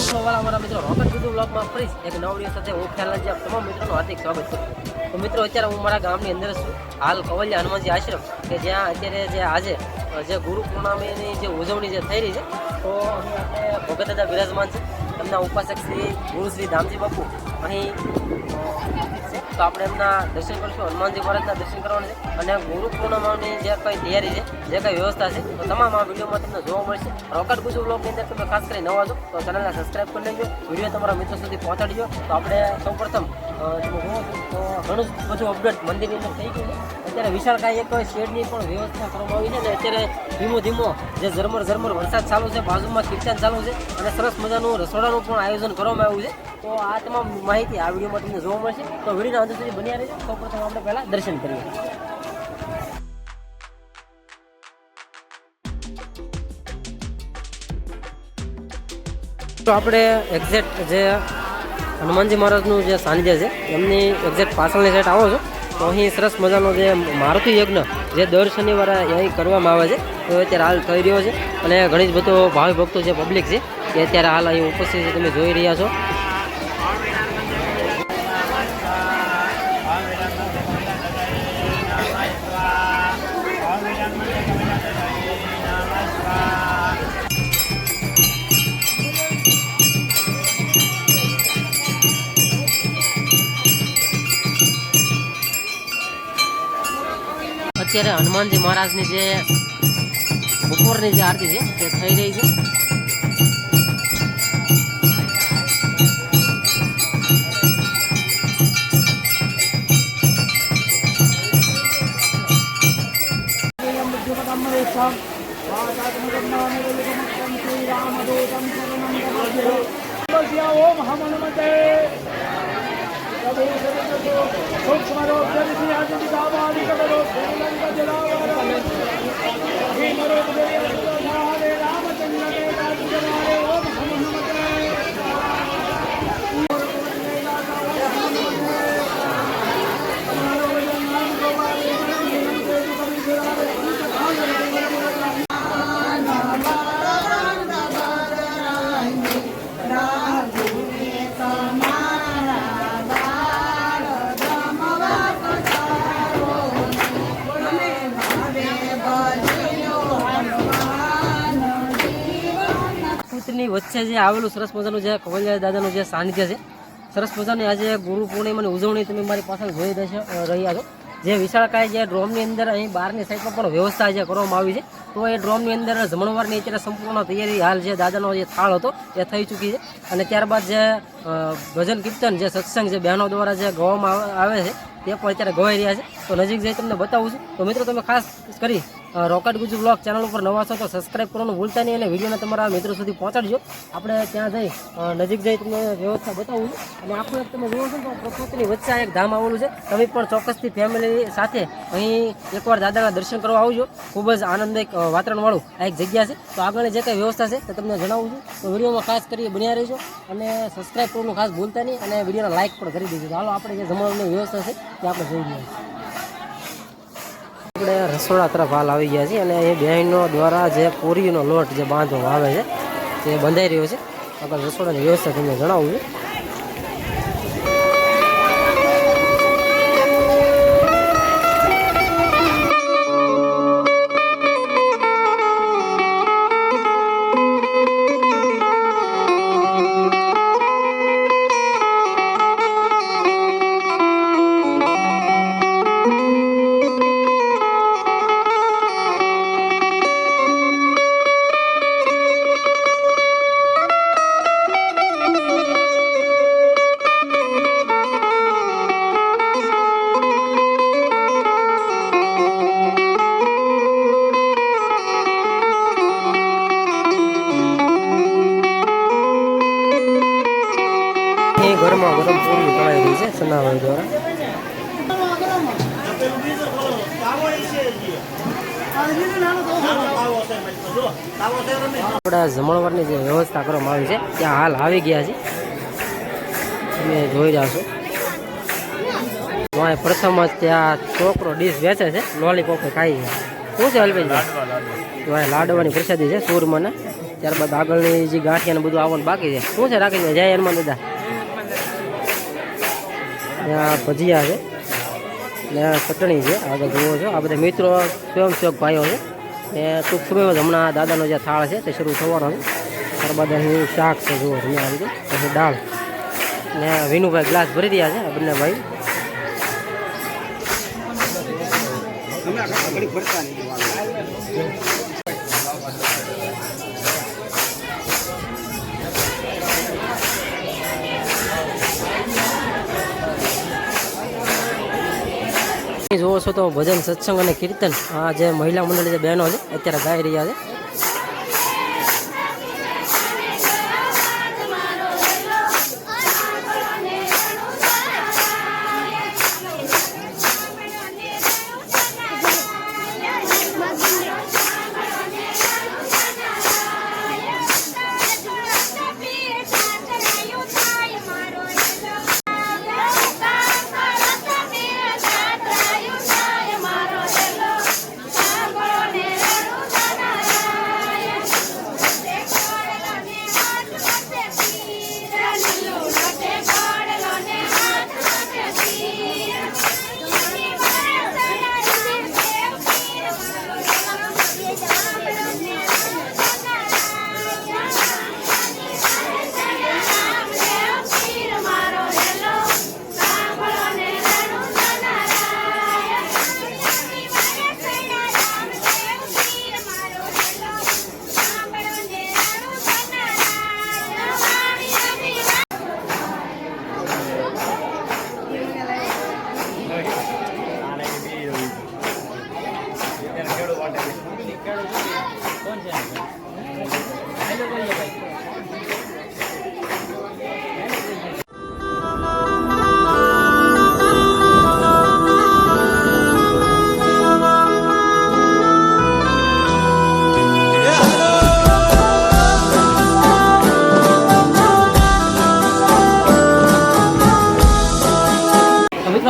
વાળા મારા મિત્રો રોકેટ ગુરુ બ્લોગમાં ફરી એક નવા વિડીયો સાથે હું ખ્યાલ આપ તમામ મિત્રોનું હાર્દિક સ્વાગત કરું તો મિત્રો અત્યારે હું મારા ગામની અંદર છું હાલ કવલિયા હનુમાનજી આશ્રમ કે જ્યાં અત્યારે જે આજે જે ગુરુ પૂર્ણિમાની જે ઉજવણી જે થઈ રહી છે તો અહીં આપણે ભગત દાદા બિરાજમાન છે એમના ઉપાસક શ્રી ગુરુ શ્રી દામજી બાપુ અહીં તો આપણે એમના દર્શન કરીશું હનુમાનજી મહારાજના દર્શન કરવાના છે અને ગુરુ પૂર્ણિમાની જે કંઈ તૈયારી છે જે કંઈ વ્યવસ્થા છે તો તમામ આ વિડીયોમાં તમને જોવા મળશે રોકેટ ગુજુ બ્લોગની અંદર તમે ખાસ કરી નવા છો તો ચેનલને સબસ્ક્રાઈબ કરી લેજો વિડીયો તમારા મિત્રો સુધી પહોંચાડજો તો આપણે સૌપ્રથમ ઘણું બધું અપડેટ મંદિરની અંદર થઈ ગયું છે અત્યારે વિશાળકાય એક શેડની પણ વ્યવસ્થા કરવામાં આવી છે અને અત્યારે ધીમો ધીમો જે ઝરમર વરસાદ ચાલુ છે બાજુમાં કીર્તન ચાલુ છે અને સરસ મજાનું રસોડાનું પણ આયોજન કરવામાં આવ્યું છે તો આ તમામ માહિતી આ વિડીયોમાં તમને જોવા મળશે તો વિડીયોના અંત સુધી બન્યા રહેજો સૌપ્રથમ આપણે પહેલાં દર્શન કરીએ તો આપણે એક્ઝેક્ટ જે હનુમાનજી મહારાજનું જે સાનિધ્ય છે એમની એક્ઝેક્ટ પાછળની સાઈડ આવો છો તો અહીં સરસ મજાનો જે મારુતિ યજ્ઞ જે દર શનિવારે અહીં કરવામાં આવે છે તો અત્યારે હાલ થઈ રહ્યો છે અને ઘણી જ બધો ભાવિ ભક્તો જે પબ્લિક છે એ અત્યારે હાલ અહીં ઉપસ્થિત છે તમે જોઈ રહ્યા છો અત્યારે હનુમાનજી મહારાજની જે બપોરની જે આરતી છે તે થઈ રહી છે ઓમ હમ હનુમતે ની વચ્ચે જે આવેલું સરસ મજાનું જે કવલિયા દાદાનું જે સાનિધ્ય છે સરસ મજાની આજે ગુરુ પૂર્ણિમાની ઉજવણી તમે મારી પાછળ જોઈ રહ્યા છો જે વિશાળકાય જે ડ્રોમની અંદર અહીં બહારની સાઈડમાં પણ વ્યવસ્થા જે કરવામાં આવી છે તો એ ડ્રોમની અંદર જમણવારની અત્યારે સંપૂર્ણ તૈયારી હાલ જે દાદાનો જે થાળ હતો એ થઈ ચૂકી છે અને ત્યારબાદ જે ભજન કીર્તન જે સત્સંગ જે બહેનો દ્વારા જે ગવામાં આવે છે તે પણ અત્યારે ગવાઈ રહ્યા છે તો નજીક જઈ તમને બતાવું છું તો મિત્રો તમે ખાસ કરી રોકેટ ગુજુ બ્લોગ ચેનલ ઉપર નવા છો તો સબસ્ક્રાઈબ કરવાનું ભૂલતા નહીં અને વિડીયોને તમારા મિત્રો સુધી પહોંચાડજો આપણે ત્યાં જઈ નજીક જઈ તમને વ્યવસ્થા બતાવું છું અને આખું એક તમે જોવો છો તો પ્રકૃતિની વચ્ચે એક ધામ આવેલું છે તમે પણ ચોક્કસથી ફેમિલી સાથે અહીં એકવાર દાદાના દર્શન કરવા આવજો ખૂબ જ આનંદદાયક વાતાવરણવાળું આ એક જગ્યા છે તો આગળની જે કંઈ વ્યવસ્થા છે તે તમને જણાવું છું તો વિડીયોમાં ખાસ કરી બન્યા રહેજો અને સબસ્ક્રાઈબ કરવાનું ખાસ ભૂલતા નહીં અને વિડીયોને લાઇક પણ કરી દેજો હાલો આપણે જે જમવાની વ્યવસ્થા છે તે આપણે જોઈ લઈએ આપણે રસોડા તરફ હાલ આવી ગયા છીએ અને એ બહેનો દ્વારા જે પૂરીનો લોટ જે બાંધવામાં આવે છે તે બંધાઈ રહ્યો છે આગળ રસોડાની વ્યવસ્થા તમને જણાવું છું ગરમા ગરમ પૂરી તળાઈ રહી છે સનાભાઈ દ્વારા આપણા જમણવારની જે વ્યવસ્થા કરવામાં આવી છે ત્યાં હાલ આવી ગયા છે તમે જોઈ રહ્યા છો પ્રથમ જ ત્યાં છોકરો ડીશ વેચે છે લોલીપોપ ખાઈ છે શું છે હલભાઈ લાડવાની પ્રસાદી છે સુરમાના ત્યારબાદ આગળની જે ગાંઠિયા ને બધું આવવાનું બાકી છે. શું છે રાખી દે? જય હનુમાન દાદા. ત્યાં ભજીયા છે ને ચટણી છે. આગળ જુઓ છો આ બધા મિત્રો સ્વયંસેવક ભાઈઓ છે. એ ટૂંક સમયમાં જ હમણાં દાદાનો જે થાળ છે તે શરૂ થવાનો છે. ત્યારબાદ અહીં શાક છે જુઓ તમે આ રીતે, પછી દાળ ને વિનુભાઈ ગ્લાસ ભરી રહ્યા છે બંને ભાઈ. જોવો છો તો ભજન સત્સંગ અને કીર્તન આ જે મહિલા મંડળ જે બહેનો છે અત્યારે ગાઈ રહ્યા છે.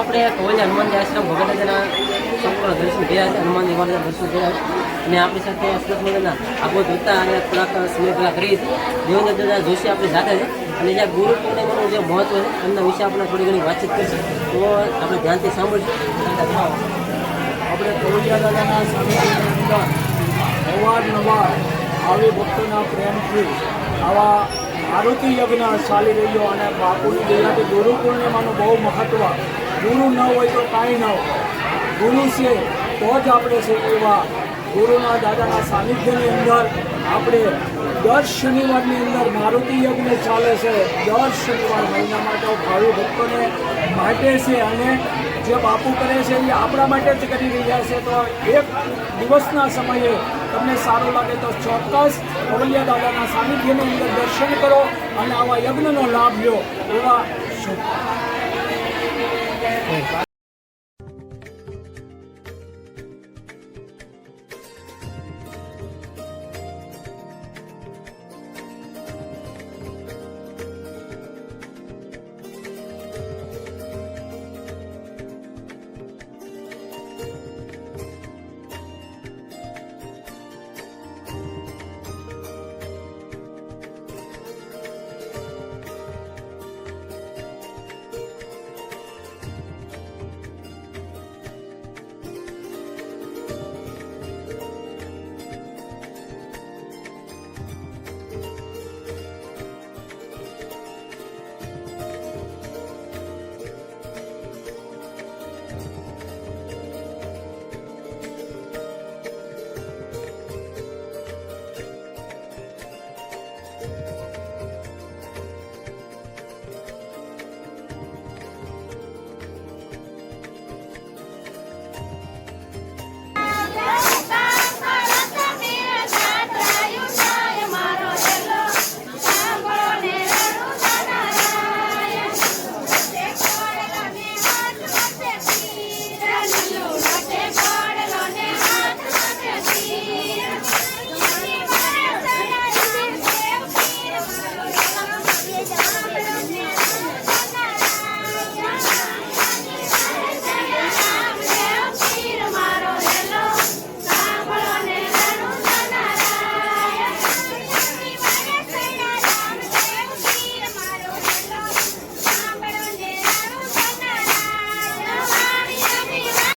આપણે કોવલિયા હનુમાનજી આશ્રમ ભગતના સંપૂર્ણ દર્શન કર્યા છે. હનુમાન ભગવાનના દર્શન કર્યા છે અને આપણી સાથે સરસ મજાના આગળ જોતા અને થોડાક સમય પહેલાં કરી હતી. દેવેન્દ્ર દાદા જોશી આપણી સાથે છે અને જ્યાં ગુરુ પૂર્ણિમાનું જે મહત્વ છે એમના વિશે આપણે થોડી ઘણી વાતચીત કરીશું. તો આપણે ધ્યાનથી સાંભળીશું. આપણે કોવલિયા દાદાના સાનિધ્યની અંદર અવારનવાર આવી ભક્તોના પ્રેમથી આવા મારુતિ યજ્ઞ ચાલી રહ્યો અને બાપુની દયાથી ગુરુ પૂર્ણિમાનું બહુ મહત્ત્વ. ગુરુ ન હોય તો કાંઈ ન હોય. ગુરુ છે તો જ આપણે છે એવા ગુરુના દાદાના સાનિધ્યની અંદર આપણે દર શનિવારની અંદર મારુતિ યજ્ઞ ચાલે છે. દર શનિવાર મહિનામાં તો ભાવિ ભક્તોને માટે છે અને જે બાપુ કરે છે એ આપણા માટે જ કરી રહ્યા છે. તો એક દિવસના સમયે તમને સારું લાગે તો ચોક્કસ કોવલિયા દાદાના સાનિધ્યની અંદર દર્શન કરો અને આવા યજ્ઞનો લાભ લો. એવા